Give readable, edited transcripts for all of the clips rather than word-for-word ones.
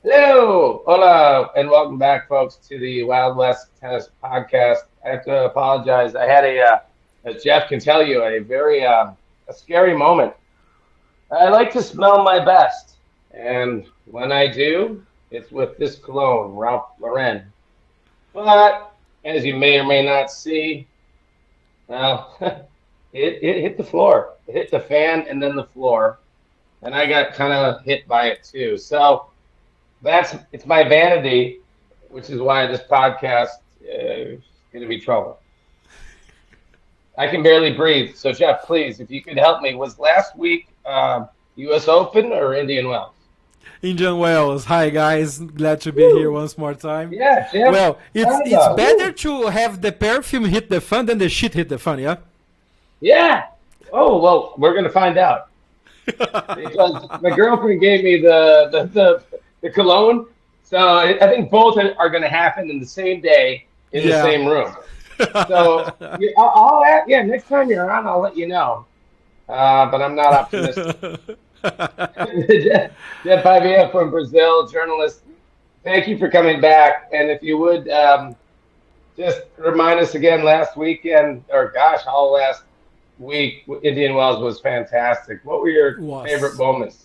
Hello, hola, and welcome back, folks, to the Wild West Tennis Podcast. I have to apologize. I had as Jeff can tell you, a very a scary moment. I like to smell my best, and when I do, it's with this cologne, Ralph Lauren. But as you may or may not see, well, it hit the floor. It hit the fan and then the floor, and I got kind of hit by it too. So. It's my vanity, which is why this podcast is going to be trouble. I can barely breathe. So, Jeff, please, if you could help me, was last week U.S. Open or Indian Wells? Indian Wells. Hi guys, glad to be here Woo! once more time. Yeah, Jeff. Well, it's Paiva. better Woo! to have the perfume hit the fan than the shit hit the fan, yeah? Yeah. Oh well, we're going to find out because my girlfriend gave me the cologne. So I think both are going to happen in the same day in the Yeah. same room. So yeah, next time you're on, I'll let you know. But I'm not optimistic. Jeff Paiva from Brazil, journalist. Thank you for coming back. And if you would just remind us again, last weekend, or gosh, all last week, Indian Wells was fantastic. What were your favorite was moments?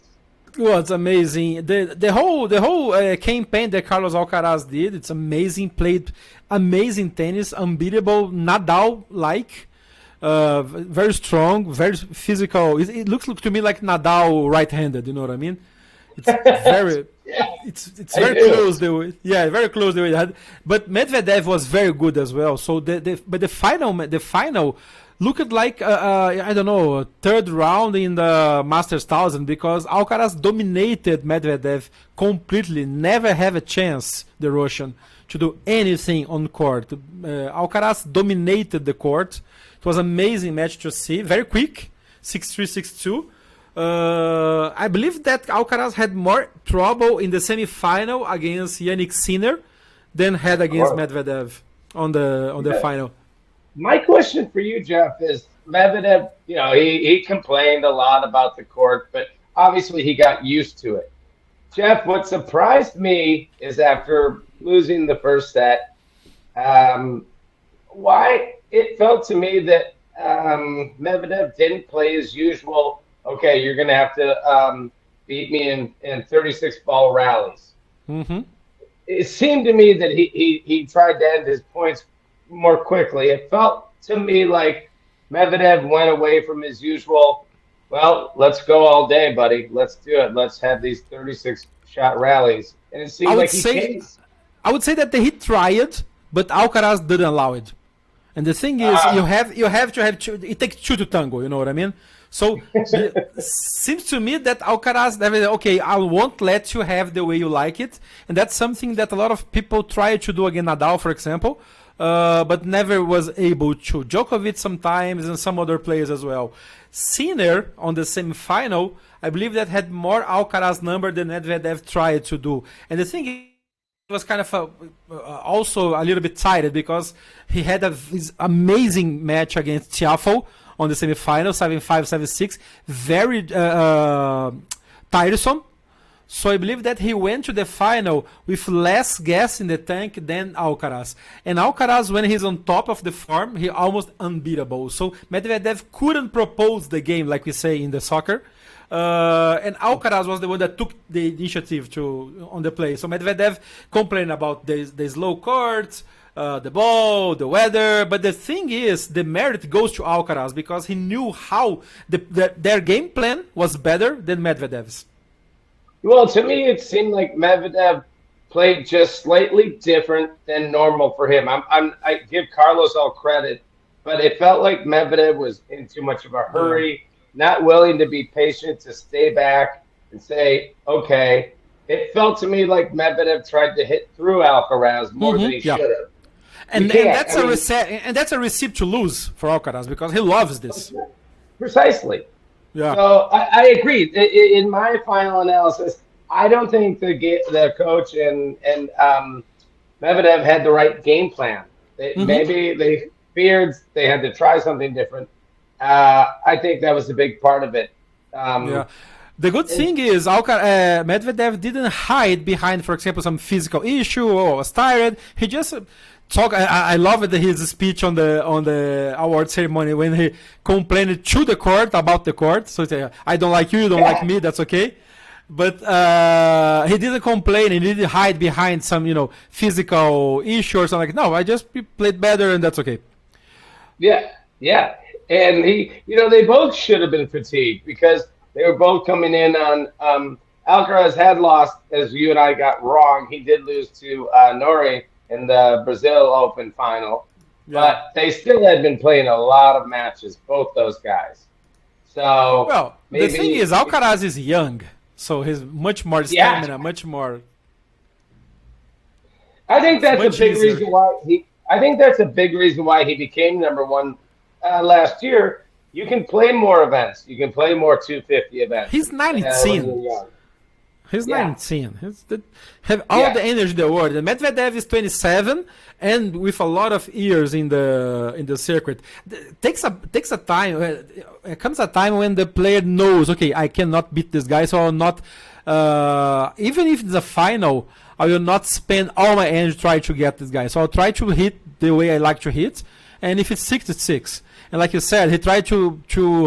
was amazing. The whole campaign that Carlos Alcaraz did, it's amazing. Played amazing tennis, unbeatable, Nadal like. Very strong, very physical. It looks to me like Nadal right-handed. You know what I mean? It's very, Yeah, it's I very do. close the way. Yeah, very close the way it had. But Medvedev was very good as well. So the final looked like I don't know, a third round in the Masters 1000 because Alcaraz dominated Medvedev completely. Never have a chance the Russian to do anything on court. Alcaraz dominated the court. It was an amazing match to see. Very quick, 6-3, 6-2. I believe that Alcaraz had more trouble in the semi-final against Yannick Sinner than had Of against course. Medvedev on the Yeah. final. My question for you, Jeff, is Medvedev, he complained a lot about the court, but obviously he got used to it. Jeff, what surprised me is after losing the first set, um, why it felt to me that Medvedev didn't play his usual, okay, you're going to have to beat me in 36 ball rallies. Hmm. It seemed to me that he tried to end his points more quickly. It felt to me like Medvedev went away from his usual, well, let's go all day, buddy. Let's do it. Let's have these 36 shot rallies. And it I seemed would like he say caved. I would say that he tried, but Alcaraz didn't allow it. And the thing is, you Ah, have you have to have two, it takes two to tango. You know what I mean? So seems to me that Alcaraz, okay, I won't let you have the way you like it, and that's something that a lot of people try to do against Nadal, for example, but never was able to. Djokovic sometimes, and some other players as well. Sinner on the semi-final, I believe that had more Alcaraz number than Medvedev tried to do. And the thing is, was kind of also a little bit tired because he had this amazing match against Tiafoe on the semifinal, 7-5, 7-6, very tiresome. So I believe that he went to the final with less gas in the tank than Alcaraz. And Alcaraz, when he's on top of the form, he almost unbeatable. So Medvedev couldn't propose the game, like we say in the soccer. And Alcaraz was the one that took the initiative to on the play. So Medvedev complained about the slow courts, the ball, the weather. But the thing is, the merit goes to Alcaraz because he knew how their game plan was better than Medvedev's. well, to me, it seemed like Medvedev played just slightly different than normal for him. I give Carlos all credit, but it felt like Medvedev was in too much of a Yeah. hurry, not willing to be patient, to stay back and say, okay. It felt to me like Medvedev tried to hit through Alcaraz more than he Yeah. should have. You And can't. I that's a mean, receipt to lose for Alcaraz because he loves this. precisely. Yeah. So I agree. In my final analysis, I don't think the coach and Medvedev had the right game plan. Hmm. Maybe they feared they had to try something different. I think that was a big part of it. Yeah. Um, The good thing is Medvedev didn't hide behind, for example, some physical issue or was tired. He just talked. I love his speech on the award ceremony when he complained to the court about the court. So he said, "I don't like you don't like me. That's okay." But he didn't complain. He didn't hide behind some physical issue or something. Like, no, I just played better and that's okay. Yeah, yeah. And they both should have been fatigued because they were both coming in on Alcaraz had lost, as you and I got wrong. He did lose to Norrie in the Brazil Open final. Yeah. But they still had been playing a lot of matches, both those guys. So the thing is, Alcaraz is young, so he's much more stamina, much more. I think that's a big reason why he. I think that's a big reason why he became number one last year. You can play more events. You can play more 250 events. He's 19. He's 19. Have all the energy in the world. And Medvedev is 27, and with a lot of years in the circuit. Takes a time. It comes a time when the player knows, okay, I cannot beat this guy, so I'll not. Even if it's a final, I will not spend all my energy trying to get this guy. So I'll try to hit the way I like to hit, and if it's 6, it's 6. And like you said, he tried to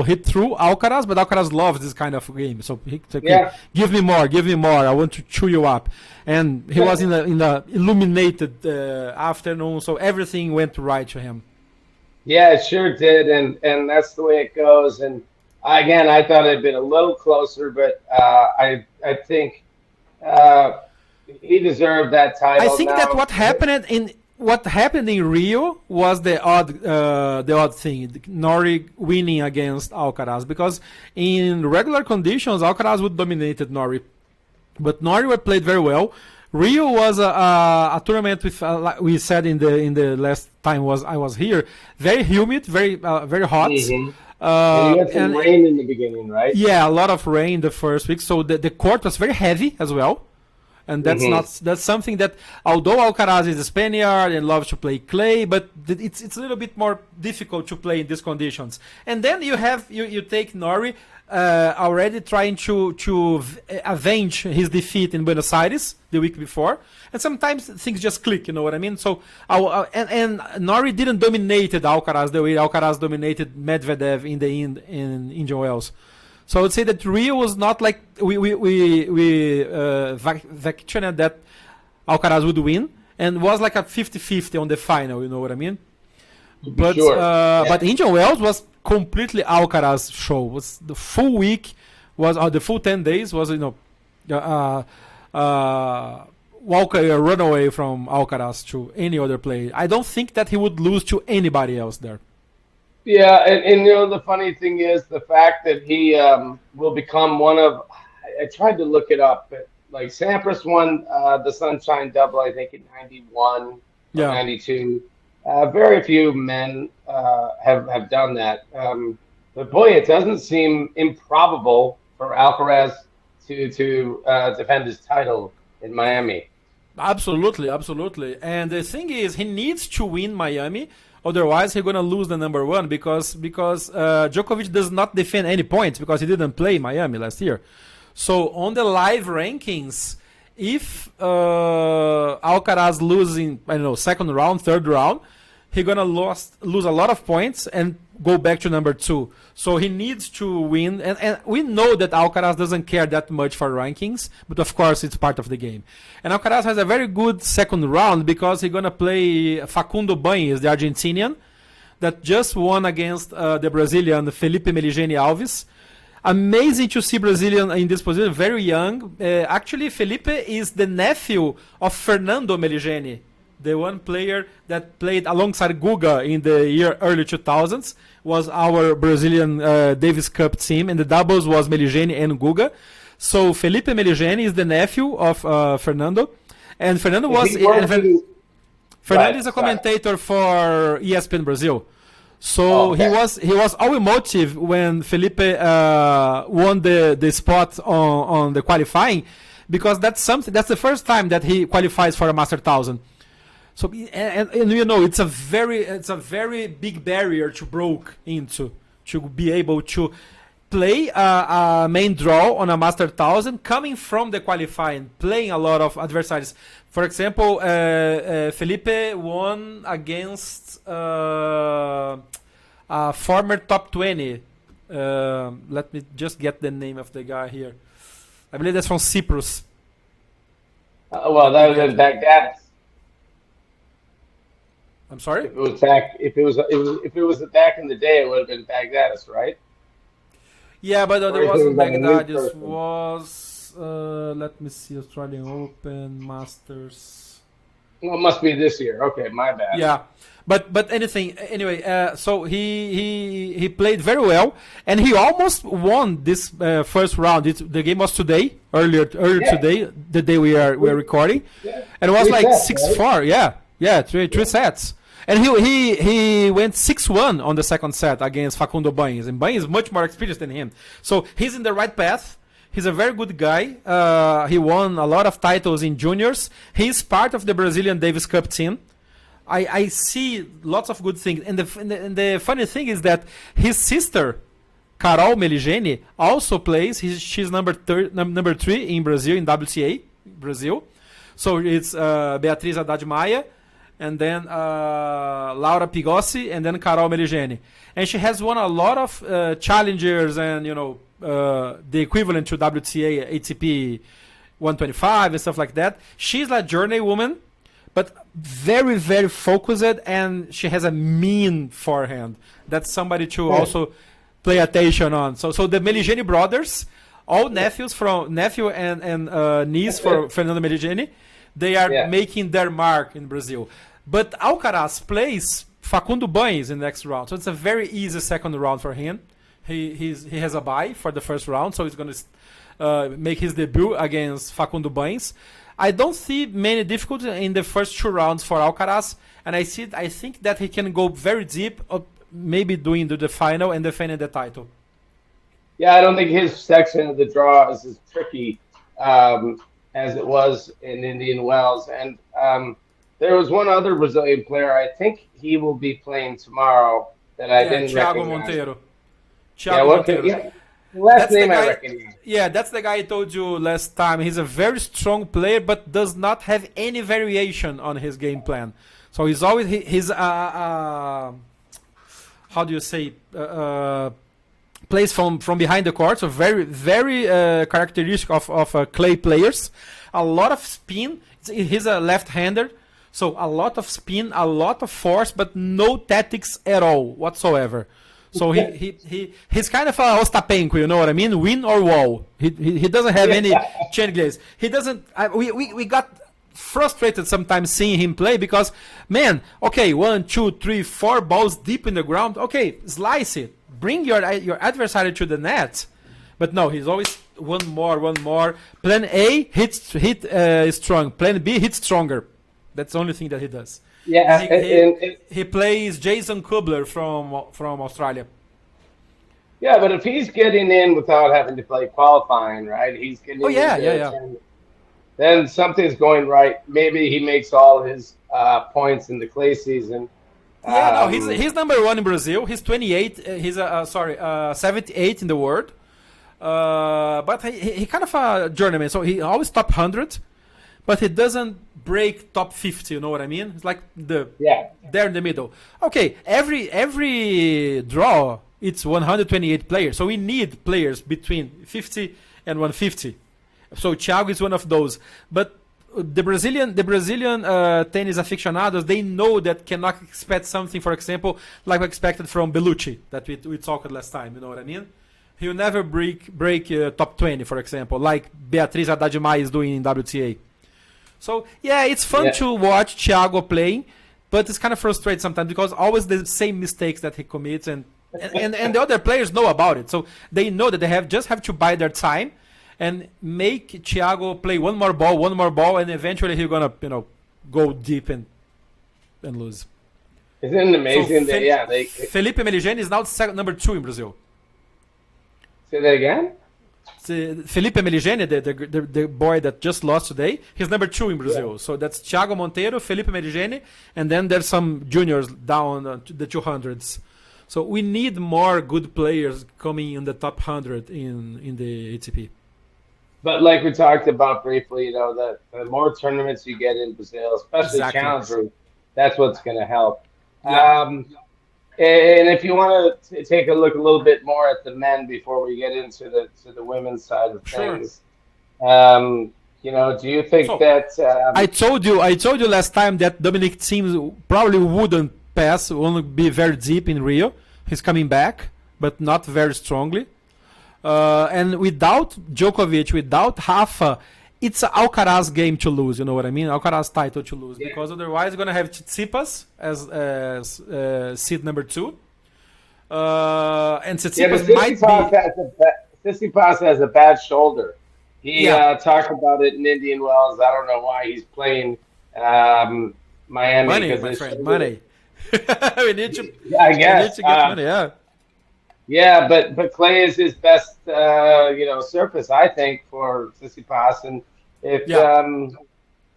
hit through Alcaraz, but Alcaraz loves this kind of game. So he said, okay, give me more. I want to chew you up. And he was in the illuminated afternoon, so everything went right to him. Yeah, it sure did, and that's the way it goes. And again, I thought it'd been a little closer, but I think he deserved that title. I think that what happened in Rio was the odd thing, Norrie winning against Alcaraz, because in regular conditions Alcaraz would dominated Norrie, but Norrie played very well. Rio was a tournament with like we said in the last time I was here, very humid, very hot. Mm-hmm. And you had some rain in the beginning, right? Yeah, a lot of rain the first week, so the court was very heavy as well. And that's something that, although Alcaraz is a Spaniard and loves to play clay, but it's a little bit more difficult to play in these conditions. And then you take Norrie already trying to avenge his defeat in Buenos Aires the week before, and sometimes things just click. You know what I mean? So and Norrie didn't dominate Alcaraz the way Alcaraz dominated Medvedev in Indian Wells. So I would say that Rio was not like we vacationed that Alcaraz would win, and was like a 50-50 on the final. You know what I mean? But but Indian Wells was completely Alcaraz show. Was the full week the full 10 days was walk a runaway from Alcaraz to any other player. I don't think that he would lose to anybody else there. Yeah, and the funny thing is the fact that he will become one of. I tried to look it up, but like Sampras won the Sunshine Double, I think in '91, 92. Very few men have done that. But boy, it doesn't seem improbable for Alcaraz to defend his title in Miami. Absolutely. And the thing is, he needs to win Miami. Otherwise, he's going to lose the number one because Djokovic does not defend any points because he didn't play Miami last year. So on the live rankings, if Alcaraz losing, I don't know, second round, third round, he's going to lose a lot of points and go back to number 2. So he needs to win. And we know that Alcaraz doesn't care that much for rankings, but of course it's part of the game. And Alcaraz has a very good second round because he's going to play Facundo Bagnis, the Argentinian, that just won against the Brazilian Felipe Meligeni Alves. Amazing to see Brazilian in this position, very young. Actually, Felipe is the nephew of Fernando Meligeni, the one player that played alongside Guga in the early 2000s, was our Brazilian Davis Cup team, and the doubles was Meligeni and Guga. So Felipe Meligeni is the nephew of Fernando, and Fernando Fernando is a commentator for ESPN Brazil. So he was all emotive when Felipe won the spot on the qualifying, because that's the first time that he qualifies for a Master 1000. So and it's a very big barrier to break into, to be able to play a main draw on a Master 1000, coming from the qualifying, playing a lot of adversaries. For example, Felipe won against a former top 20. Let me just get the name of the guy here. I believe that's from Cyprus. Well, that was in Baghdad. I'm sorry? If it was back, if it was back in the day, it would have been Baghdad, right? Yeah, but Or there if it wasn't was like a new Baghdad. This person. was let me see, Australian Open, Masters. Well, it must be this year. Okay, my bad. Yeah, but anything anyway. So he played very well, and he almost won this first round. The game was today, earlier Yeah. today, the day we're recording, Yeah. and it was Three like sets, 6-4. Yeah, three sets. And he went 6-1 on the second set against Facundo Banhas, and Banhas is much more experienced than him. So he's in the right path. He's a very good guy. He won a lot of titles in juniors. He's part of the Brazilian Davis Cup team. I see lots of good things. And the funny thing is that his sister, Carol Meligeni, also plays. She's number 3 in Brazil, in WTA, Brazil. So it's Beatriz Haddad Maia, and then Laura Pigossi, and then Carol Meligeni. And she has won a lot of challengers and, the equivalent to WTA, ATP 125 and stuff like that. She's like a journey woman, but very, very focused, and she has a mean forehand. That's somebody to also play attention on. So the Meligeni brothers, all nephew and niece for Fernando Meligeni, they are making their mark in Brazil. But Alcaraz plays Facundo Banhas in the next round, so it's a very easy second round for him. He has a bye for the first round, so he's going to make his debut against Facundo Banhas. I don't see many difficulties in the first 2 rounds for Alcaraz, and I think that he can go very deep, maybe doing the final and defending the title. Yeah, I don't think his section of the draw is as tricky as it was in Indian Wells. And there was one other Brazilian player. I think he will be playing tomorrow that I didn't Thiago recognize. Monteiro. Yeah, last That's name the I guy. recognize. Yeah, that's the guy I told you last time. He's a very strong player, but does not have any variation on his game plan. So he's always he's how do you say plays from behind the court. So very very characteristic of clay players. A lot of spin. He's a left-hander, so a lot of spin, a lot of force, but no tactics at all whatsoever. So he's kind of a Ostapenko, you know what I mean? Win or wall. He doesn't have any chain glaze. He doesn't. We got frustrated sometimes seeing him play because, man, okay, 1, 2, 3, 4 balls deep in the ground. Okay, slice it. Bring your adversary to the net. But no, he's always one more. Plan A hit strong. Plan B hit stronger. That's the only thing that he does. Yeah, he plays Jason Kubler from Australia. Yeah, but if he's getting in without having to play qualifying, right? He's getting then something's going right. Maybe he makes all his points in the clay season. Yeah, no, he's number 1 in Brazil. He's 28. He's 78 in the world. But he kind of a journeyman, so he always top 100. But he doesn't break top 50, you know what I mean? It's like there in the middle. Okay, every draw it's 128 players, so we need players between 50 and 150. So Thiago is one of those. But the Brazilian tennis aficionados, they know that cannot expect something, for example, like we expected from Bellucci that we talked last time. You know what I mean? He'll never break top 20, for example, like Beatriz Haddad Maia is doing in WTA. So, yeah, it's fun to watch Thiago playing, but it's kind of frustrating sometimes because always the same mistakes that he commits, and the other players know about it. So they know that they have to buy their time and make Thiago play one more ball, and eventually he's going to go deep and lose. Isn't it amazing Felipe Meligeni is now number 2 in Brazil. Say that again? Felipe Meligeni, the boy that just lost today, he's number 2 in Brazil. Yeah. So that's Thiago Monteiro, Felipe Meligeni, and then there's some juniors down to the 200s. So we need more good players coming in the top 100 in the ATP. But like we talked about briefly, the more tournaments you get in Brazil, especially Exactly. Challenger, that's what's going to help. Yeah. And if you want to take a look a little bit more at the men before we get into the women's side of Sure. things, do you think So that I told you last time that Dominic Thiem probably wouldn't pass, won't be very deep in Rio. He's coming back, but not very strongly. And without Djokovic, without Rafa, it's an Alcaraz game to lose. You know what I mean? Alcaraz title to lose, yeah, because otherwise you're gonna have Tsitsipas as seed number 2, and yeah, but Tsitsipas might be. Tsitsipas has a bad shoulder. He Yeah, talked about it in Indian Wells. I don't know why he's playing Miami money, because my his friend, shoulder. money. we need to Yeah, I we need guess. to get money. Yeah, Yeah, but clay is his best, surface, I think, for Tsitsipas. And if yeah. um,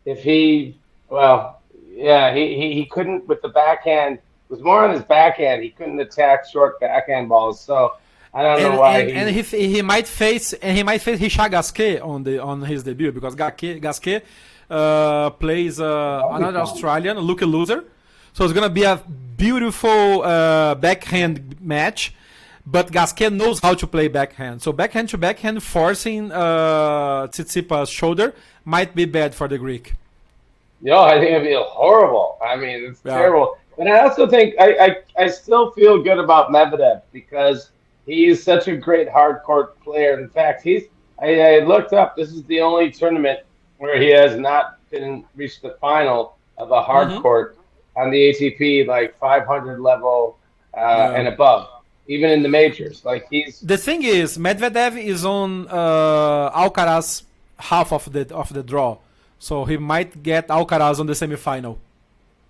if he, well, yeah, he couldn't with the backhand. It was more on his backhand. He couldn't attack short backhand balls. So I don't know and why and and he might face Richard Gasquet on his debut, because Gasquet plays That'll be another fun. Australian, Luke loser. So it's gonna be a beautiful backhand match. But Gasquet knows how to play backhand. So backhand to backhand, forcing Tsitsipas' shoulder might be bad for the Greek. I think it'd be horrible. I mean, it's Yeah. terrible. But I also think I still feel good about Medvedev because he's such a great hard court player. In fact, I looked up. This is the only tournament where he has not been reached the final of a hard Mm-hmm. court on the ATP, like 500 level Yeah. and above, even in the majors. Like The thing is, Medvedev is on Alcaraz half of the draw, so he might get Alcaraz on the semifinal.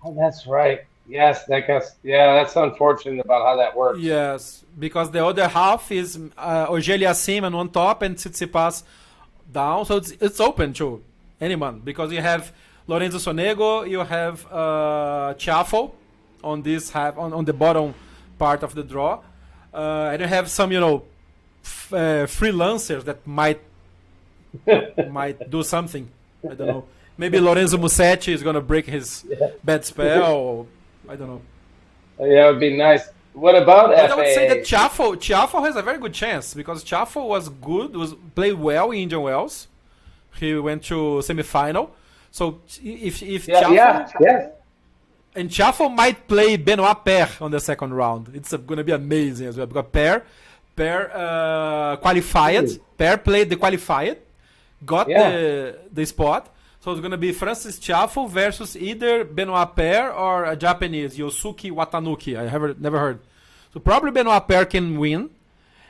oh, that's right. Yes, that's unfortunate about how that works. Yes, because the other half is Ogier Seaman on top and Tsitsipas down, so it's open to anyone, because you have Lorenzo Sonego, you have Tiafoe on this half on the bottom part of the draw, and you have some freelancers that might do something. I don't know. Maybe Lorenzo Musetti is gonna break his Yeah. bad spell. Or, I don't know. Yeah, it would be nice. What about But I would say FAA? that Tiafoe has a very good chance, because Tiafoe was good, played well in Indian Wells. He went to semifinal. So if Yeah, Tiafoe, yeah. and Tiafoe might play Benoit Paire on the second round. It's going to be amazing as well, because Paire qualified. Paire played the qualified, got Yeah. the spot. So it's going to be Francis Tiafoe versus either Benoit Paire or a Japanese, Yosuke Watanuki. I have never heard. So probably Benoit Paire can win.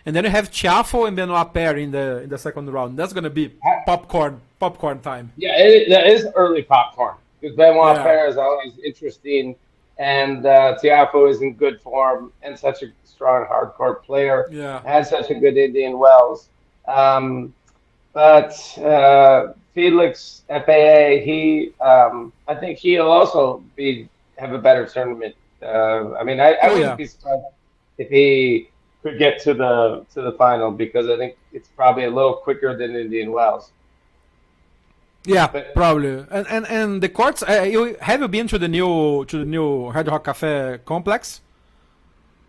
And then you have Tiafoe and Benoit Paire in the second round. That's going to be popcorn time. Yeah, that is early popcorn because Benoit Yeah. Paire is always interesting, and Tiafoe is in good form and such a strong hardcore player. Yeah. Had such a good Indian Wells. But Felix FAA, I think he'll also have a better tournament. I mean, I Oh, wouldn't yeah. be surprised if he could get to the final because I think it's probably a little quicker than Indian Wells. Yeah, But probably. And the courts. Have you been to the new Red Rock Cafe complex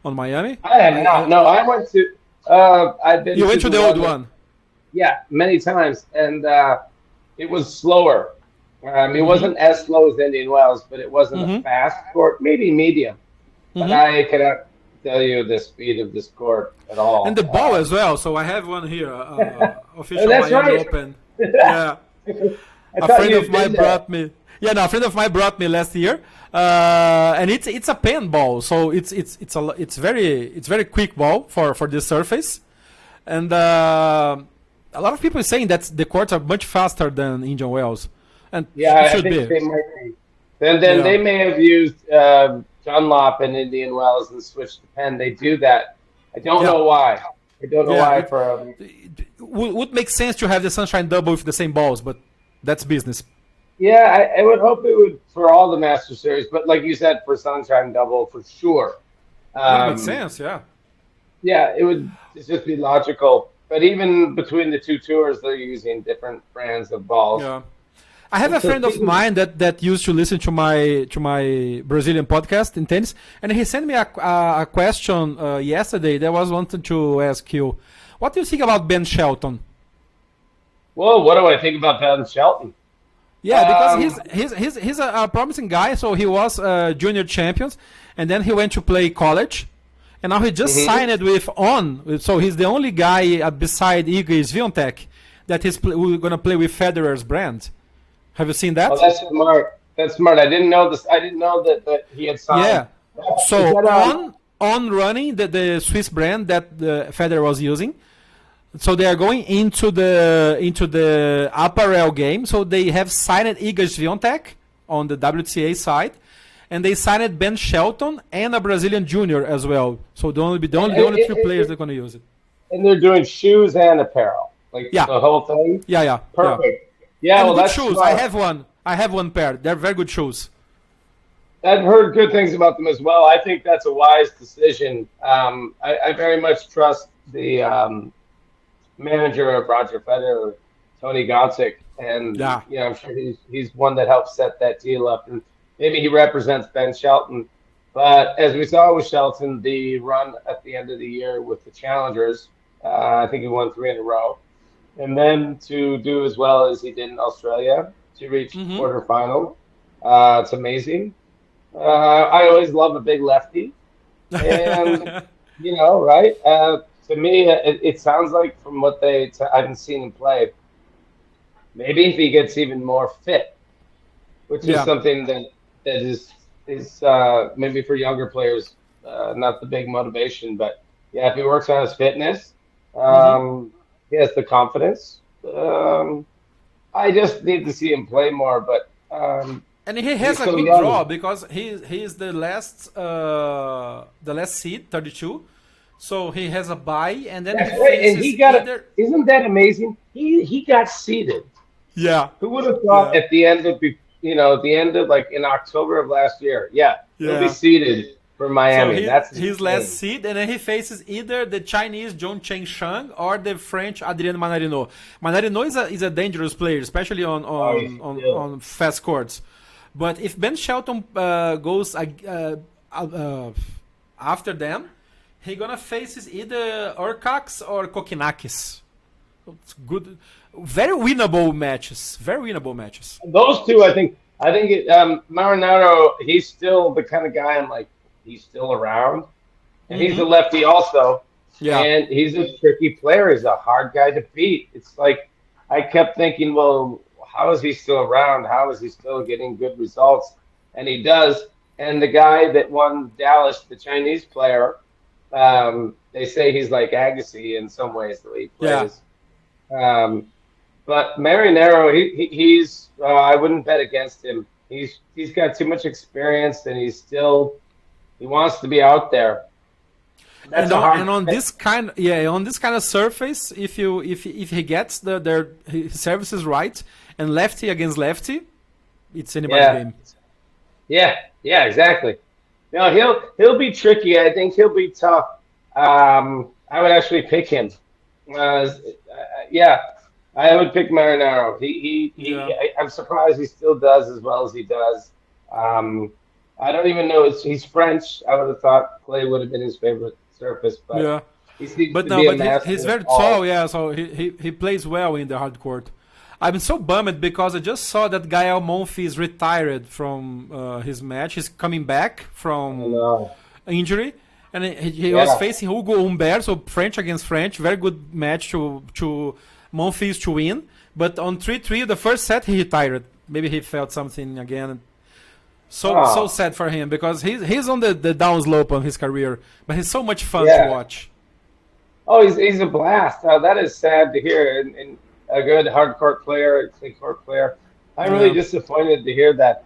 on Miami? I have not. No, I went to. I've been. You went to the old one. Yeah, many times, and it was slower. It wasn't as slow as Indian Wells, but it wasn't a Mhm. fast court. Maybe medium, but Mhm. I cannot tell you the speed of this court at all. And the ball as well. So I have one here, official that's Miami right. Open. Yeah. I A thought friend you'd of mine been there. brought me. Yeah, no, a friend of mine brought me last year, and it's a pen ball, so it's very quick ball for this surface, and a lot of people are saying that the courts are much faster than Indian Wells, and Yeah, it I should think be. they might be. Then Yeah. they may have used Dunlop and Indian Wells and switched the pen. They do that. I don't Yeah. know why. I don't know Yeah, why. it would make sense to have the Sunshine Double with the same balls, but that's business. Yeah, I would hope it would for all the Master Series, but like you said, for Sunshine Double for sure. Would make Um, sense, yeah. yeah, it would just be logical. But even between the two tours, they're using different brands of balls. Yeah. I have And a so friend of speaking, mine that used to listen to my Brazilian podcast in tennis, and he sent me a question yesterday that I was wanted to ask you. What do you think about Ben Shelton? well, what do I think about Ben Shelton? Yeah, because Um, he's a promising guy. So he was junior champions, and then he went to play college, and now he just mhm. signed with On. So he's the only guy beside Igor Swiatek that gonna play with Federer's brand. Have you seen Oh, that? that's smart. That's smart. I didn't know this. I didn't know that he had signed. Yeah. Is So that on running the Swiss brand that the Federer was using. So they are going into the apparel game. So they have signed Igor Swiatek on the WTA side, and they signed Ben Shelton and a Brazilian junior as well. So the only three players that are going to use it. and they're doing shoes and apparel, like Yeah, the whole thing? yeah, yeah, yeah. Perfect. Yeah, And well, good that's shoes. I smart. have one. I have one pair. They're very good shoes. I've heard good things about them as well. I think that's a wise decision. I very much trust the manager of Roger Federer, Tony Godsick, and Yeah. I'm sure he's one that helped set that deal up, and maybe he represents Ben Shelton. But as we saw with Shelton, the run at the end of the year with the challengers, I think he won three in a row, and then to do as well as he did in Australia to reach Mm-hmm. quarterfinal, it's amazing. I always love a big lefty, and right? To me, it sounds like from what I haven't seen him play, maybe if he gets even more fit, which is Yeah. something that is maybe for younger players not the big motivation, but yeah, if he works on his fitness, Mm-hmm. he has the confidence. I just need to see him play more, but And he has he's a so good draw young. because he is the last seed 32. So he has a bye, and then he That's right, and he faces got it. either. Isn't that amazing? He got seeded. Yeah, Who would have thought yeah, at the end of like in October of last year? Yeah, he'll be yeah. seeded for So Miami. That's his last insane. seed, and then he faces either the Chinese Zhong Cheng Shang or the French Adrien Manarino. Manarino is a dangerous player, especially on Oh, he's on, on, still. on fast courts. But if Ben Shelton goes after them, he gonna face either Urcax or Kokinakis. It's good, very winnable matches. Very winnable matches. Those two, Marinaro. He's still the kind of guy I'm like. He's still around, and he's a Mm-hmm. lefty also, Yeah, and he's a tricky player. He's a hard guy to beat. It's like I kept thinking, well, how is he still around? How is he still getting good results? And he does. And the guy that won Dallas, the Chinese player, they say he's like Agassi in some ways the way he yeah. plays. Um, but Marinero, he's I wouldn't bet against him. He's got too much experience, and he wants to be out there. That's And a on hard. and on this kind, yeah, on this kind of surface, if he gets his services right and lefty against lefty, it's anybody's Yeah, game. yeah, yeah, exactly. No, he'll be tricky. I think he'll be tough. I would actually pick him. Yeah, I would pick Marinaro. Yeah. I'm surprised he still does as well as he does. Um, I don't even know. He's French. I would have thought clay would have been his favorite surface, but Yeah. he seems But to no, be a but he's master of very tall, all. yeah. So he plays well in the hard court. I'm so bummed because I just saw that Gael Monfils is retired from his match. He's coming back I from know. injury, and he was Yeah. facing Hugo Humbert, so French against French, very good match to Monfils to win. But on 3-3, the first set he retired. Maybe he felt something again. So Oh, sad for him because he's on the downslope of his career, but he's so much fun to yeah. watch. Oh, he's a blast. That is sad to hear. And a good hard court player, a clay court player. I'm really Yeah. disappointed to hear that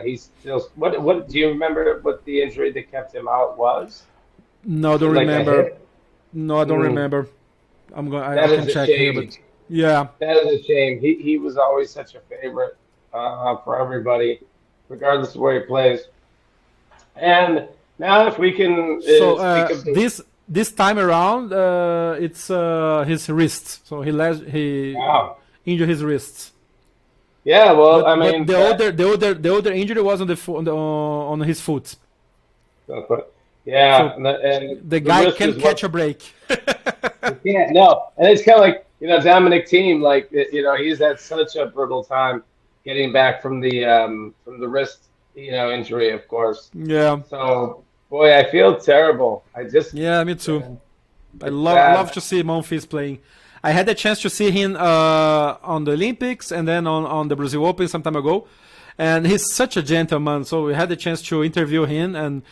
he's still. What do you remember? What the injury that kept him out was? No, I Was don't it like a remember. hip? No, I don't Hmm. remember. I That can is a check here, shame. but yeah, That is a shame. He was always such a favorite for everybody, regardless of where he plays. And Now, if we can So speak of the this time around, it's his wrist. So he wow, injured his wrists. yeah. Well, I But mean, that, the other injury was on on his foot. yeah, So and the the guy wrist can is what catch a break. you can't. No, and it's kind of like Dominic Thiem, like he's had such a brutal time getting back from the wrist injury, of course. Yeah, So boy, I feel terrible. I just yeah, me too. it's I sad. love to see Monfils playing. I had the chance to see him on the Olympics and then on the Brazil Open some time ago, and he's such a gentleman. So we had the chance to interview him and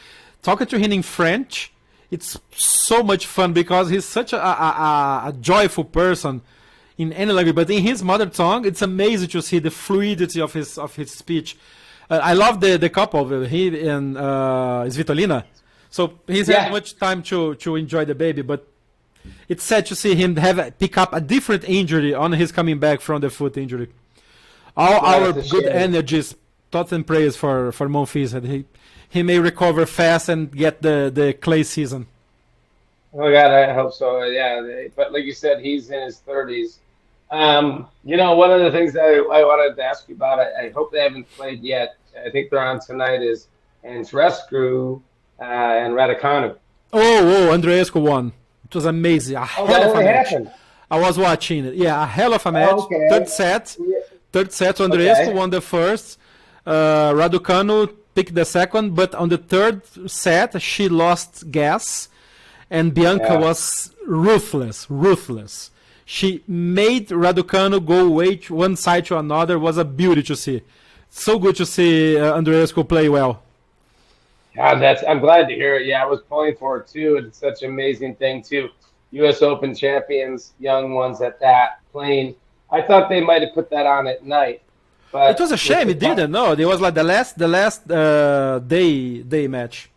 talking to him in French. It's so much fun because he's such a joyful person in any language, but in his mother tongue, it's amazing to see the fluidity of his speech. I love the couple, he and Svitolina. So he's had Yeah, much time to enjoy the baby, but it's sad to see him pick up a different injury on his coming back from the foot injury. All yeah, our it's a good shame. energies, thoughts and prayers for Monfils, and he may recover fast and get the clay season. Oh God, I hope so. Yeah, but like you said, he's in his 30s. One of the things that I wanted to ask you about, I hope they haven't played yet. I think they're on tonight is Andreescu and Raducanu. Andreescu won. It was amazing. A Oh, hell that of a only match. happened. I was watching it. Yeah, a hell of a match. Oh, okay. Third set. Yeah, Third set, Andreescu okay. won the first. Raducanu picked the second, but on the third set, she lost gas, and Bianca Yeah. was ruthless, ruthless. She made Raducanu go away one side to another. It was a beauty to see. So good to see Andreescu play well. God, I'm glad to hear it. Yeah, I was pulling for it too. It's such an amazing thing too. U.S. Open champions, young ones at that, playing. I thought they might have put that on at night, It was but a with shame the it didn't. No, it was like the last day match.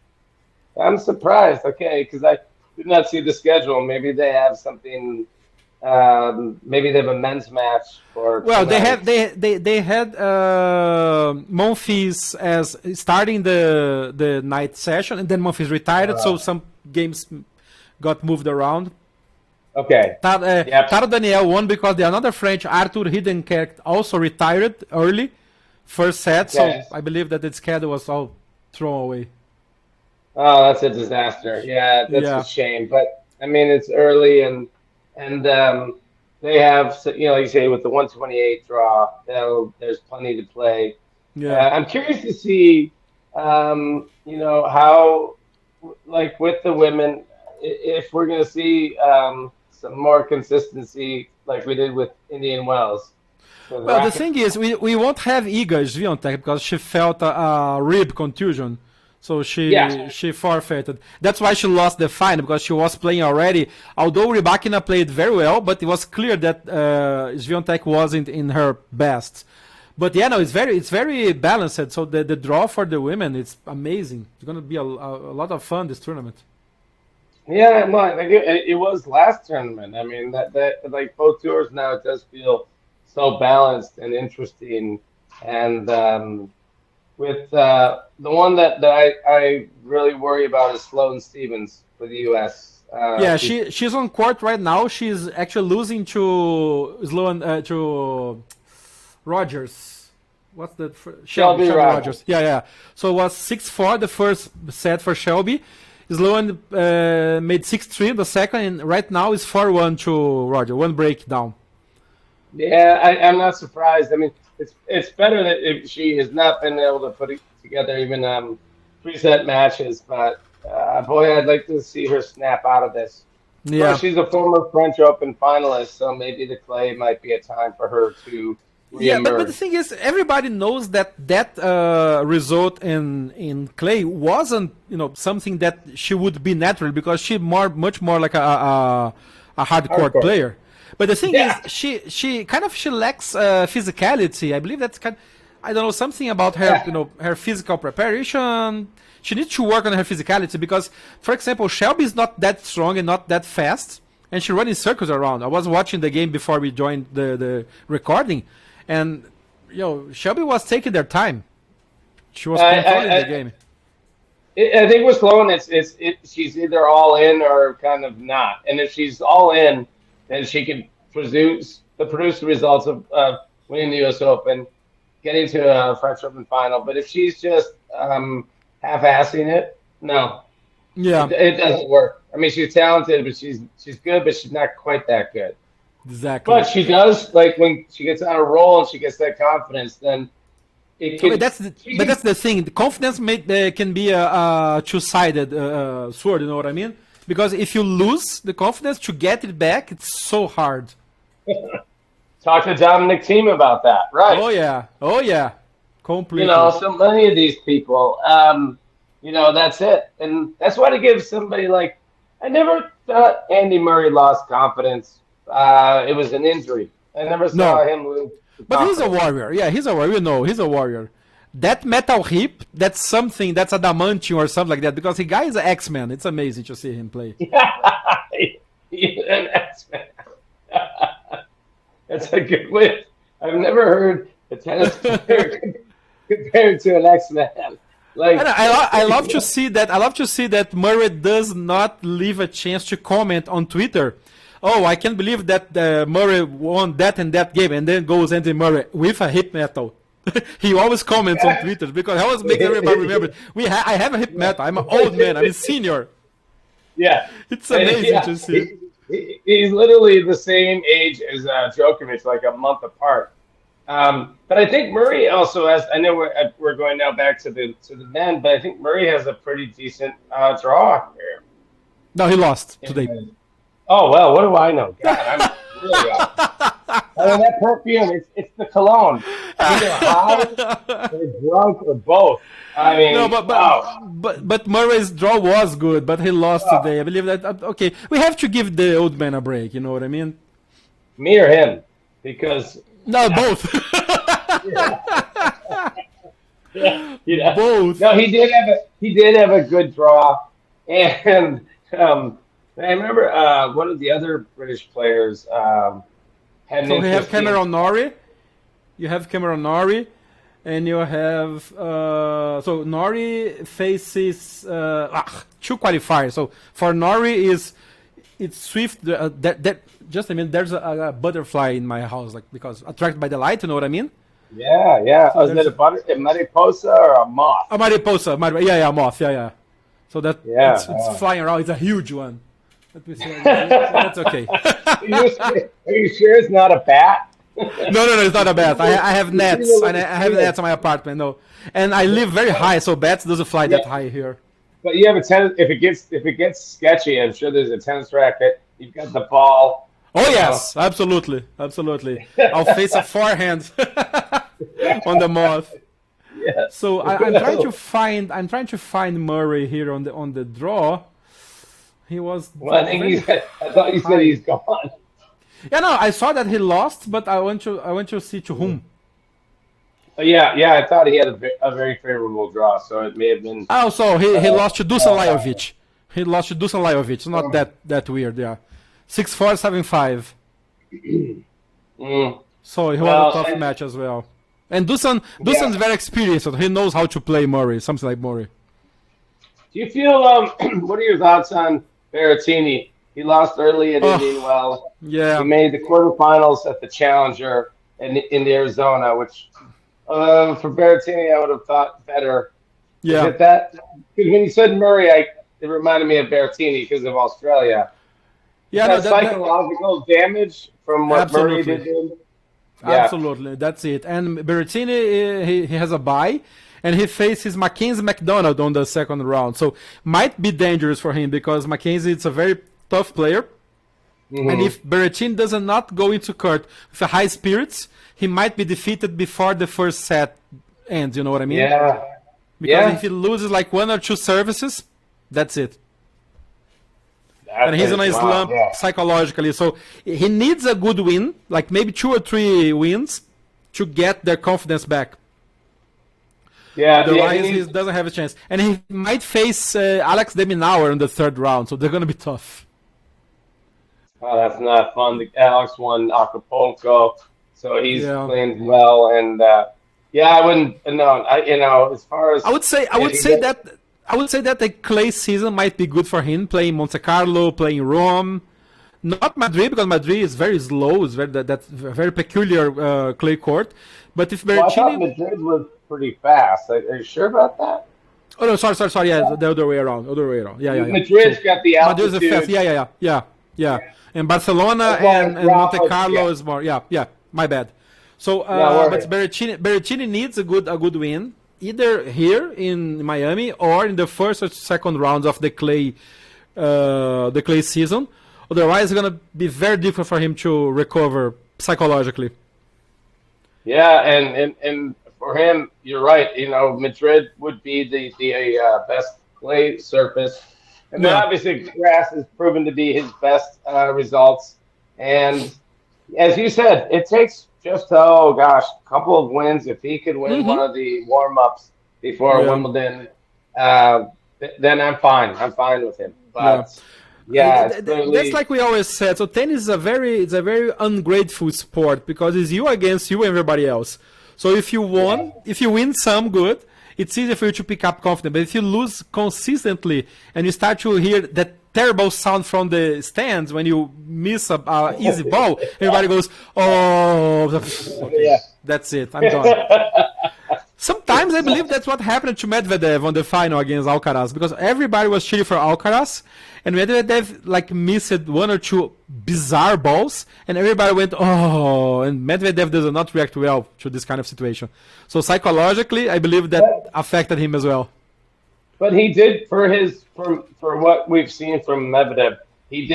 I'm surprised. Okay, because I did not see the schedule. Maybe they have something. Maybe they have a men's match for Well, tonight. they had Monfils as starting the night session, and then Monfils retired, so Uh, some games got moved around. okay. Yep. Taro Daniel won because the another French Arthur Hidenkerk also retired early, first set. So Okay. I believe that the schedule was all thrown away. Oh, that's a disaster. Yeah, that's a Yeah, shame. But I mean, it's early and they have like you say with the 128 draw, there's plenty to play. yeah. I'm curious to see, how like with the women, if we're going to see some more consistency like we did with Indian Wells with Well, the racket. thing is, we won't have Iga Swiatek because she felt a rib contusion, so Yeah, she forfeited. That's why she lost the final because she was playing already. Although Rybakina played very well, but it was clear that Swiatek wasn't in her best. But yeah, no, it's very balanced. So the draw for the women, it's amazing. It's gonna be a lot of fun this tournament. yeah. Well, like it was last tournament. I mean that like both tours now it does feel so balanced and interesting. And with the one that I really worry about is Sloane Stevens for the U.S. Yeah, She's she's on court right now. She's actually losing to Sloan to Rogers. What's that? Shelby Shelby Rogers. Rogers. Yeah, yeah. So it was 6-4 the first set for Shelby. Sloan made 6-3 the second, and right now is 4-1 to Roger. One break down. Yeah, I'm not surprised. I mean, it's better that if she has not been able to put together even preset matches, but boy, I'd like to see her snap out of this. Of course, Yeah. she's a former French Open finalist, so maybe the clay might be a time for her to Yeah, but the reemerge. thing is, everybody knows that result in Clay wasn't something that she would be naturally because she much more like a hardcore Hardcore. player. But the thing is, Yeah, she lacks physicality. I believe that's I don't know something about her yeah. her physical preparation. She needs to work on her physicality because, for example, Shelby is not that strong and not that fast, and she running circles around. I was watching the game before we joined the recording, and Shelby was taking their time. She was I, controlling I, the I game. I think with Sloan, she's either all in or kind of not. And if she's all in, then she can produce the results of winning the U.S. Open, getting to a French Open final. But if she's just half-assing it, no, Yeah, it doesn't work. I mean, she's talented, but she's good, but she's not quite that good. exactly. But she does, like, when she gets on a roll and she gets that confidence, then it So, but can. but that's the thing. The confidence can be a two-sided sword. You know what I mean? Because if you lose the confidence to get it back, it's so hard. Talk to Dominic Thiem about that, right? Oh yeah, completely. So many of these people, that's it. And that's why to give somebody like, I never thought Andy Murray lost confidence. It was an injury. I never saw No. him lose But he's a confidence. warrior. Yeah, he's a warrior. You know, he's a warrior. That metal hip, that's something, that's adamantium or something like that. Because the guy is an X-Man. It's amazing to see him play. He's an X-Man. That's a good win. I've never heard a tennis player compared to an X-Man. Like, And I love to see that. I love to see that Murray does not leave a chance to comment on Twitter. Oh, I can't believe that Murray won that and that game, and then goes Andy Murray with a hip metal. He always comments on Twitter because he always makes everybody remember. I have a hip metal. I'm an old man. I'm a senior. yeah, It's amazing to see. He's literally the same age as Djokovic, like a month apart. But I think Murray also has. I know we're going now back to the men, but I think Murray has a pretty decent draw here. No, he lost today. Oh well, what do I know? God, I'm really off. I mean, that perfume, it's the cologne. Either high or drunk or both. I mean, No, wow. but Murray's draw was good, but he lost today. I believe that. Okay, we have to give the old man a break. You know what I mean? Me or him? Because No, both. Both. No, he did have a good draw, and I remember one of the other British players heading So into we have the Cameron Norrie. You have Cameron Norrie, and you have so Norrie faces two qualifiers. So for Norrie it's Swift. That just I mean there's a butterfly in my house like because attracted by the light. You know what I mean? Yeah. So Is it a mariposa or a moth? A mariposa, yeah, moth, yeah. So that Yeah, it's flying around. It's a huge one. Let me see. That's okay. Are you sure it's not a bat? No, it's not a bat. I have nets. And I have nets in my apartment. No, and I live very high, so bats doesn't fly that high here. But you have a tennis. If it gets sketchy, I'm sure there's a tennis racket. You've got the ball. Oh yes, absolutely. I'll face a forehand on the moth. Yeah. So I'm trying to find Murray here on the draw. He was. Well, I thought you said he's gone. Yeah, no, I saw that he lost, but I want to see to whom. Yeah. I thought he had a very favorable draw, so it may have been. Oh, so he lost to Dusan Lajovic. He lost to Dusan Lajovic. Not that weird, yeah. 6-4, 7-5. So he was a tough match as well. And Dusan's very experienced. So he knows how to play Murray, something like Murray. Do you feel? What are your thoughts on Berrettini? He lost early at Indian Wells. Yeah. He made the quarterfinals at the Challenger in Arizona, which for Berrettini I would have thought better. Yeah. Is it that? Because when you said Murray, it reminded me of Berrettini because of Australia. Yeah, Is that psychological damage from what Murray did to him? Yeah. Absolutely, that's it. And Berrettini, he has a bye, and he faces Mackenzie McDonald on the second round. So might be dangerous for him because Mackenzie is a very tough player. Mm-hmm. And if Berrettini does not go into court with high spirits, he might be defeated before the first set ends. You know what I mean? Yeah. Because if he loses like one or two services, that's it. And he's in a slump psychologically. So he needs a good win, like maybe 2 or 3 wins, to get their confidence back. Yeah, otherwise he doesn't have a chance. And he might face Alex de Minaur in the third round, so they're going to be tough. Oh, that's not fun. Alex won Acapulco, so he's playing well. And I wouldn't. No, as far as I would say I would say that the clay season might be good for him, playing Monte Carlo, playing Rome. Not Madrid, because Madrid is very slow. It's that's a very peculiar clay court. But if Well, I thought Berrettini... Madrid was pretty fast. Are you sure about that? Oh, no, sorry. Yeah, the other way around. Yeah. Madrid's got the Madrid is altitude. fast. Yeah. And Barcelona That's why and Monte Rafa's- Carlo is more. Yeah. My bad. So, but Berrettini needs a good win, either here in Miami or in the first or second rounds of the clay season. Otherwise, it's gonna be very difficult for him to recover psychologically. Yeah, and for him, you're right. You know, Madrid would be the best clay surface, and then Yeah. obviously grass has proven to be his best results. And as you said, it takes just a couple of wins. If he could win one of the warm ups before Yeah. Wimbledon, then I'm fine. I'm fine with him. But it's clearly, That's like we always said. So tennis is a very ungrateful sport, because it's you against you and everybody else. So if you win some, good. It's easy for you to pick up confidence. But if you lose consistently and you start to hear that terrible sound from the stands when you miss a easy ball, everybody goes, "Oh, okay, that's it. I'm done." Sometimes I believe that's what happened to Medvedev on the final against Alcaraz, because everybody was cheering for Alcaraz, and Medvedev missed one or two bizarre balls, and everybody went, "Oh," and Medvedev does not react well to this kind of situation. So psychologically, I believe that affected him as well. but he did for what we've seen from Medvedev. He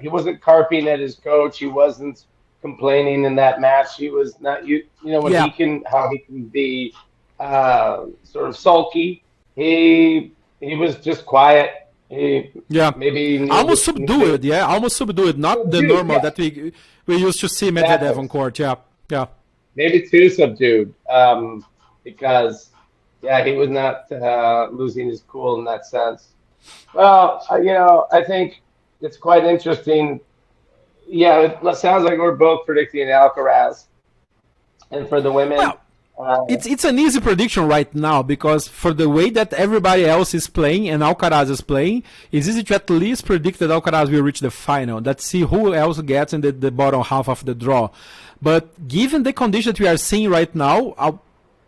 wasn't carping at his coach. He wasn't complaining in that match. He was not how he can be sort of sulky. He was just quiet. Maybe almost subdued. Not the normal that we used to see Medvedev on court. Yeah. Maybe too subdued, because he was not losing his cool in that sense. Well, I think it's quite interesting. Yeah, it sounds like we're both predicting Alcaraz. And for the women, it's an easy prediction right now, because for the way that everybody else is playing and Alcaraz is playing, it's easy to at least predict that Alcaraz will reach the final. Let's see who else gets in the bottom half of the draw. But given the conditions we are seeing right now,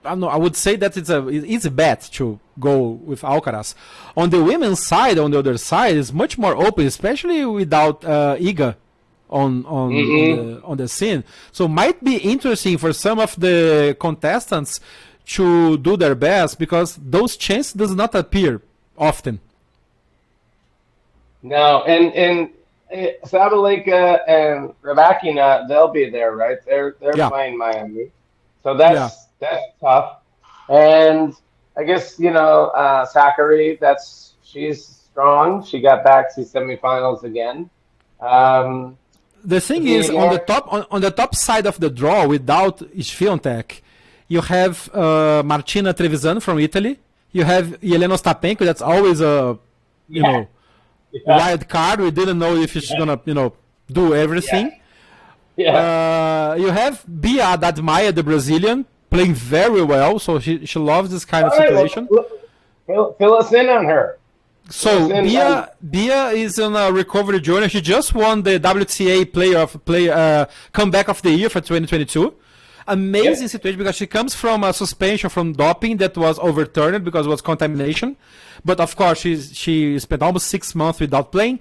I would say that it's an easy bet to go with Alcaraz. On the women's side, on the other side, it's much more open, especially without Iga on the scene. So might be interesting for some of the contestants to do their best, because those chances does not appear often. No, and Sabalenka and Rybakina, they'll be there, right? They're playing Miami, so that's tough. And I guess Zachary, she's strong. She got back to semifinals again. The thing is, on the top side of the draw, without Swiatek, you have Martina Trevisan from Italy. You have Jelena Ostapenko. That's always a wild card. We didn't know if she's gonna do everything. You have Bia Haddad-Maia, the Brazilian, playing very well. So she loves this kind of situation. Fill us in on her. So Bia is on a recovery journey. She just won the WTA comeback of the year for 2022. Amazing situation, because she comes from a suspension from doping that was overturned because it was contamination. But of course, she spent almost 6 months without playing.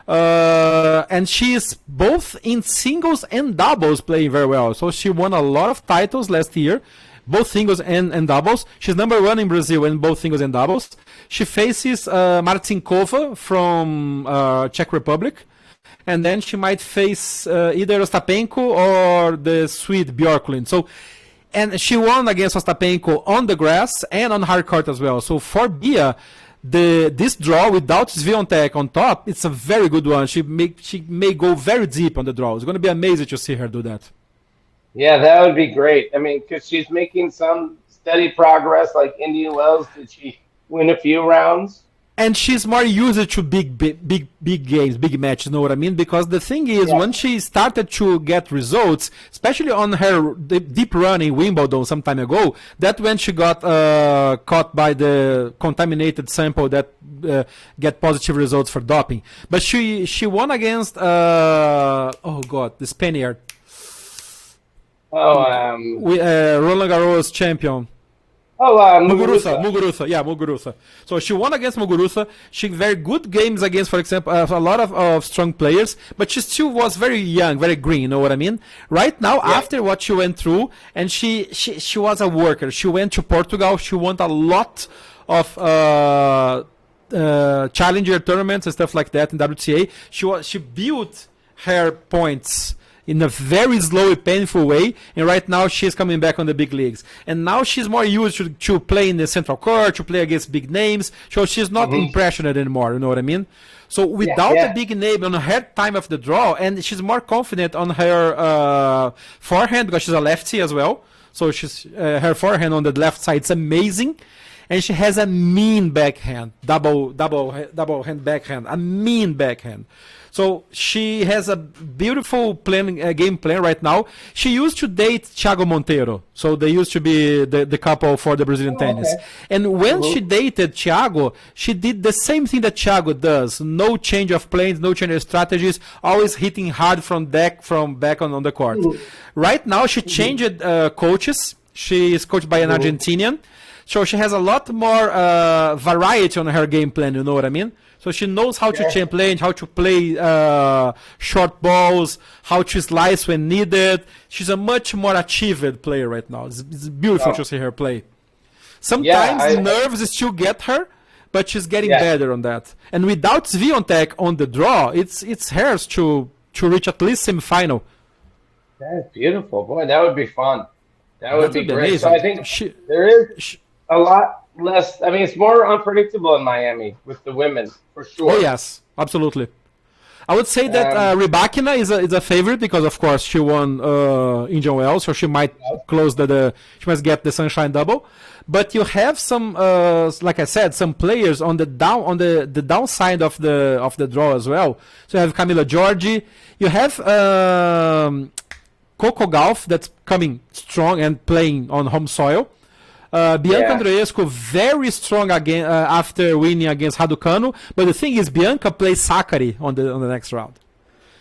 And she is both in singles and doubles playing very well. So she won a lot of titles last year, both singles and doubles. She's number 1 in Brazil in both singles and doubles. She faces Marcinkova from Czech Republic. And then she might face either Ostapenko or the Swede Björklund. And she won against Ostapenko on the grass and on hard court as well. So for Bia, this draw without Swiatek on top, it's a very good one. She may go very deep on the draw. It's going to be amazing to see her do that. Yeah, that would be great. I mean, because she's making some steady progress, like Indian Wells. Did she win a few rounds? and she's more used to big games, big matches. You know what I mean? Because the thing is, when she started to get results, especially on her deep run in Wimbledon some time ago, that when she got caught by the contaminated sample that get positive results for doping. But she won against the Spaniard. Roland Garros champion. Muguruza. So she won against Muguruza. She very good games against, for example, a lot of strong players, but she still was very young, very green, you know what I mean? Right now, after what she went through, and she was a worker. She went to Portugal. She won a lot of challenger tournaments and stuff like that in WTA. She built her points in a very slow, painful way, and right now she's coming back on the big leagues. And now she's more used to play in the central court, to play against big names, so she's not impressioned anymore, you know what I mean? So without a big name on her time of the draw, and she's more confident on her forehand, because she's a lefty as well, so she's her forehand on the left side is amazing, and she has a mean backhand, double hand backhand, a mean backhand. So she has a beautiful game plan right now. She used to date Thiago Monteiro. So they used to be the couple for the Brazilian tennis. And when she dated Thiago, she did the same thing that Thiago does. No change of planes, no change of strategies, always hitting hard from back on the court. Right now she changed coaches. She is coached by an Argentinian. So she has a lot more variety on her game plan, you know what I mean? So she knows how to change lanes, how to play short balls, how to slice when needed. She's a much more achieved player right now. It's beautiful to see her play. Sometimes nerves still get her, but she's getting better on that. And without Swiatek on the draw, it's hers to reach at least semifinal. That's beautiful. Boy, that would be fun. That would be great. Amazing. So I think there is a lot less. I mean, it's more unpredictable in Miami with the women, for sure. Oh, yes, absolutely. I would say that Rybakina is a favorite because, of course, she won Indian Wells, so she might close she must get the Sunshine Double. But you have some, like I said, some players on the downside of the draw as well. So you have Camila Giorgi, you have Coco Gauff that's coming strong and playing on home soil. Bianca Andreescu very strong again after winning against Raducanu, but the thing is Bianca plays Sakkari on the next round.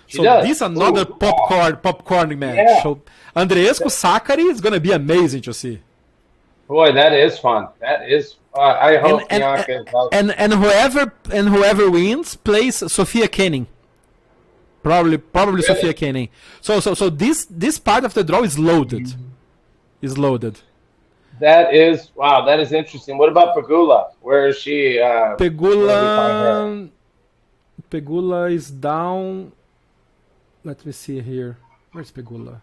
So this is another popcorn match. Yeah. So Andreescu Sakkari is going to be amazing to see. Boy, that is fun. That is. I hope Bianca is out. And whoever wins plays Sofia Kenin. Probably really? Sofia Kenin. So this part of the draw is loaded. That is that is interesting. What about Pegula? Where is she? Pegula is down. Let me see here. Where's Pegula?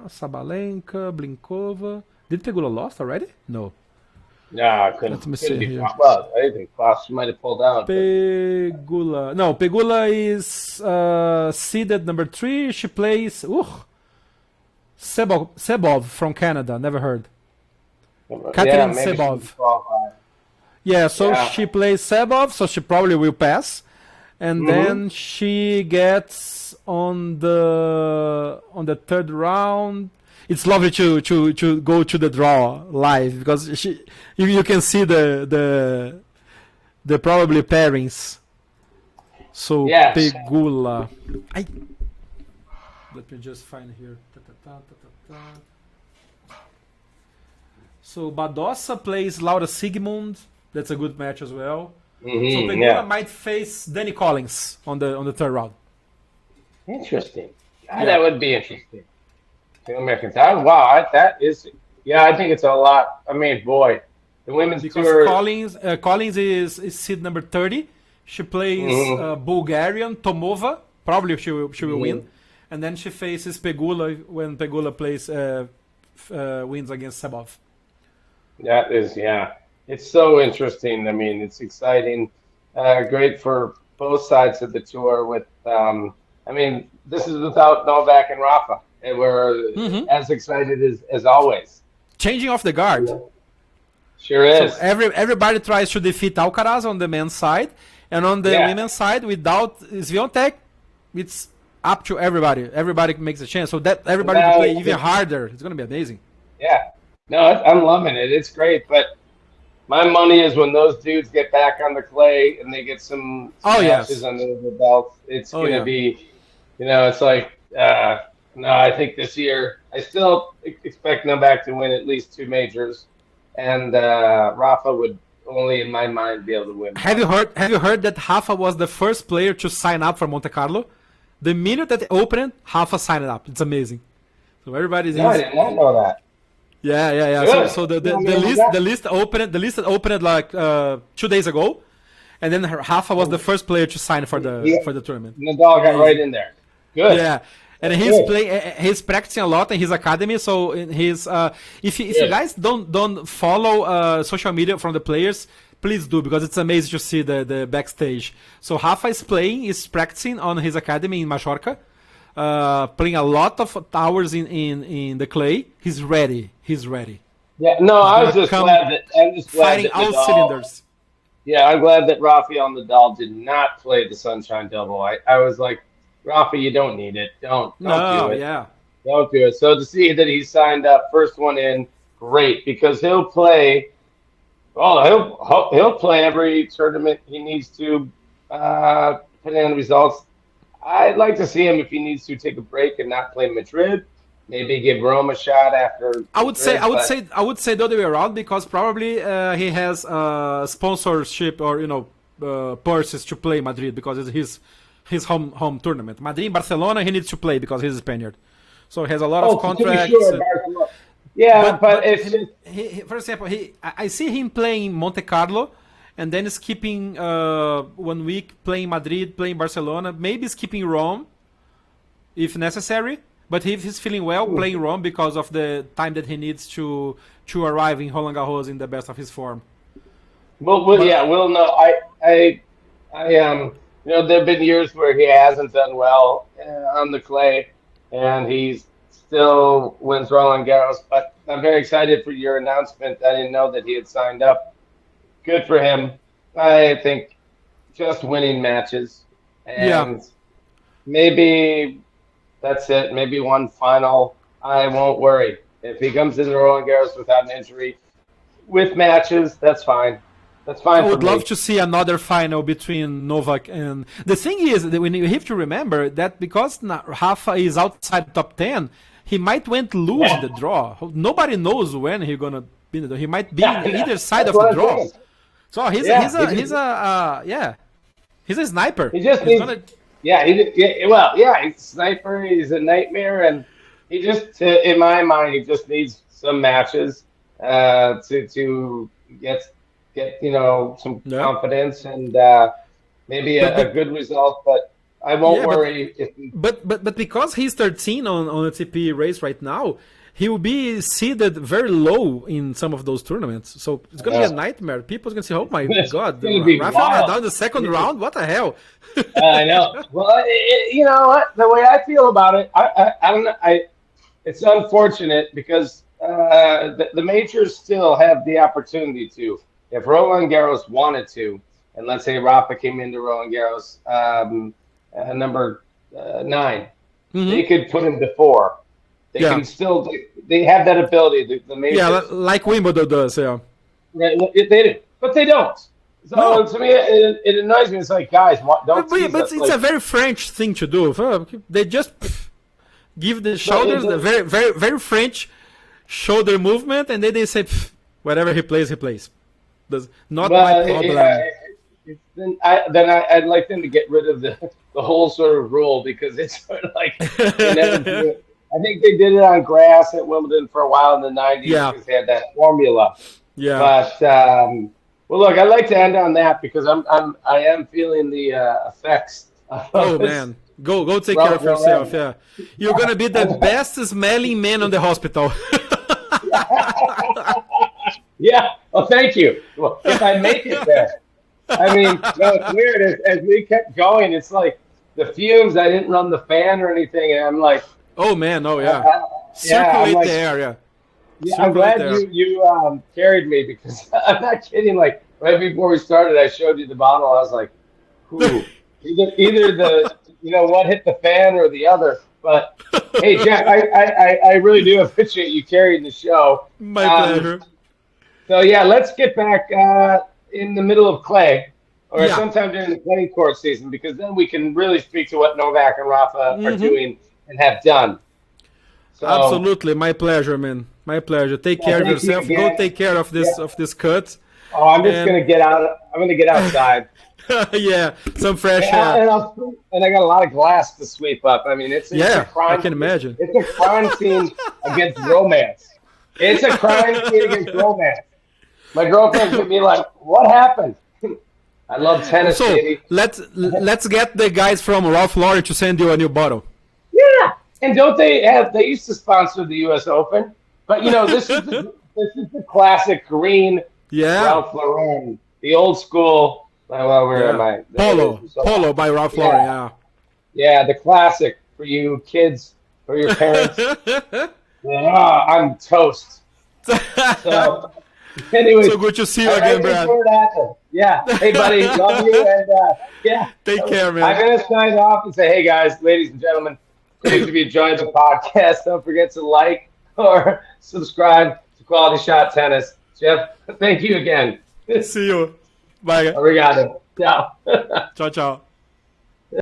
Sabalenka, Blinkova. Did Pegula lost already? No. Yeah, couldn't be here. Well, I think she might have pulled out. Pegula. No, Pegula is seeded number 3. She plays Sebov from Canada. Never heard. Katerin Sebov. She plays Sebov, so she probably will pass. And then she gets on the third round. It's lovely to go to the draw live because you can see the probably pairings. So Pegula. Let me just find here. So Badosa plays Laura Sigmund. That's a good match as well. So Pegula might face Danny Collins on the third round. Interesting. That would be interesting. American time. Wow, that is. Yeah, I think it's a lot. I mean, boy, the women's tour. Collins is seed number 30. She plays Bulgarian Tomova. Probably she will win, and then she faces Pegula when Pegula plays wins against Sebov. That is, it's so interesting. I mean, it's exciting, great for both sides of the tour. With, I mean, this is without Novak and Rafa. And we're as excited as always. Changing off the guard. Sure So is. everybody tries to defeat Alcaraz on the men's side, and on the Yeah. women's side, without Swiatek, it's up to everybody. Everybody makes a chance. So that everybody will Now, play even harder. It's gonna be amazing. yeah. No, I'm loving it. It's great, but my money is when those dudes get back on the clay and they get some Oh matches yes. under the belts. It's Oh gonna yeah. be, it's like, no, I think this year I still expect Novak to win at least two majors, and Rafa would only, in my mind, be able to win Have one. you heard? Have you heard that Rafa was the first player to sign up for Monte Carlo? The minute that it opened, Rafa signed up. It's amazing. So everybody's No, I in. did not know that. Yeah. So Good. so the, You the, know, the man, list the list opened like 2 days ago, and then Rafa was the first player to sign for the tournament. Nadal got right Amazing. in there. Good. Yeah, and That's he's good. he's practicing a lot in his academy. So in his if you Good. guys don't follow social media from the players, please do, because it's amazing to see the backstage. So Rafa is practicing on his academy in Majorca, playing a lot of hours in the clay. He's ready. Yeah. No, He's I was gonna just come glad that fighting all Nadal. cylinders. Yeah, I'm glad that Rafael Nadal did not play the Sunshine Double. I was like, Rafa, you don't need it. Don't do No, it. yeah. Don't do it. So to see that he signed up, first one in, great, because he'll play. Oh, he'll play every tournament he needs to, depending on the results. I'd like to see him, if he needs to, take a break and not play Madrid. Maybe give Rome a shot after I would say Madrid. But the other way around, because probably he has sponsorship or purses to play Madrid, because it's his home tournament. Madrid, Barcelona, he needs to play because he's a Spaniard, so he has a lot of to be contracts. sure, Barcelona. Yeah, but it's just, For example, I see him playing Monte Carlo, and then skipping 1 week, playing Madrid, playing Barcelona, maybe skipping Rome if necessary. But if he's feeling well, playing Rome because of the time that he needs to arrive in Roland Garros in the best of his form. yeah, we'll know. There've been years where he hasn't done well on the clay, and he's still wins Roland Garros. But I'm very excited for your announcement. I didn't know that he had signed up. Good for him. I think just winning matches, Yeah, and maybe that's it. Maybe one final. I won't worry. If he comes into Roland Garros without an injury, with matches, that's fine. That's I fine for would love me. to see another final between Novak and. The thing is that you have to remember that because Rafa is outside top 10, he might went lose in the draw. Nobody knows when he's gonna be in the draw. He might be in either side That's of what the I'm draw. saying. So Yeah, he's a sniper. he just He's needs. gonna. Yeah, he's a sniper. He's a nightmare, and he just, in my mind, he just needs some matches to get some Yeah. confidence and maybe But a good result. But I won't yeah, worry if he, but because he's 13 on a TP race right now, he will be seeded very low in some of those tournaments. So it's gonna be a nightmare. People's gonna say, "Oh my God, gonna be Rafael wild." Nadal in the second round? What the hell?" I know. Well, you know what? The way I feel about it, I don't know. It's unfortunate because the majors still have the opportunity to, if Roland Garros wanted to, and let's say Rafa came into Roland Garros number 9, they could put him to 4. They Yeah. can still, they have that ability. The Yeah, majors, like Wimbledon does. Yeah. right? They do, but they don't. So No. to me, it annoys me. It's like, guys, don't tease But us. it's Like, a very French thing to do. They just give the shoulders, the very, very, very French shoulder movement, and then they say, whatever he plays, he plays. That's not my problem. yeah, I'd like them to get rid of the whole sort of rule, because it's sort of like they never do it. I think they did it on grass at Wimbledon for a while in the 90s Yeah. because they had that formula. Yeah. But well, look, I'd like to end on that because I am feeling the effects. Oh man, go take care of yourself. Yeah, you're gonna be the best smelling man on the hospital. Yeah. Well, thank you. Well, if I make it there. I mean, no, it's weird. As we kept going, it's like the fumes. I didn't run the fan or anything, and I'm like, Oh man, oh yeah. I'm Circulate like, the area. Yeah, I'm Circle it glad there. you carried me because I'm not kidding. Like right before we started, I showed you the bottle. I was like, "Who? Either the what hit the fan or the other." But hey, Jeff, I really do appreciate you carrying the show. My Um, pleasure. so yeah, let's get back in the middle of clay or Yeah. sometime during the clay court season because then we can really speak to what Novak and Rafa are doing and have done. So Absolutely, my pleasure, man. My pleasure. Take yeah, care of thank you yourself. Go again. take care of Yeah. this cut, Oh, I'm just and gonna get out. I'm gonna get outside, yeah, some fresh air. and I got a lot of glass to sweep up. I mean, it's a Yeah, I crime. can imagine. It's a crime scene against romance. It's a crime scene against romance. My girlfriend's gonna be like, "What happened?" I love tennis, So baby. let's get the guys from Ralph Lauren to send you a new bottle. Yeah, and don't they have? They used to sponsor the U.S. Open, but this is the classic green Yeah, Ralph Lauren, the old school. Well, where am yeah. I? Polo by Ralph Lauren. Yeah, Yeah. yeah, the classic for you kids, for your parents. I'm toast. So, anyways, So good to see you I again, think Brad. where it happened. Yeah. Hey, buddy, love you, and yeah. Take care, I'm man. gonna sign off and say, hey, guys, ladies and gentlemen, please if you enjoyed the podcast, don't forget to like or subscribe to Quality Shot Tennis. Jeff, thank you again. See you. Bye. Obrigado. Ciao. Ciao, ciao.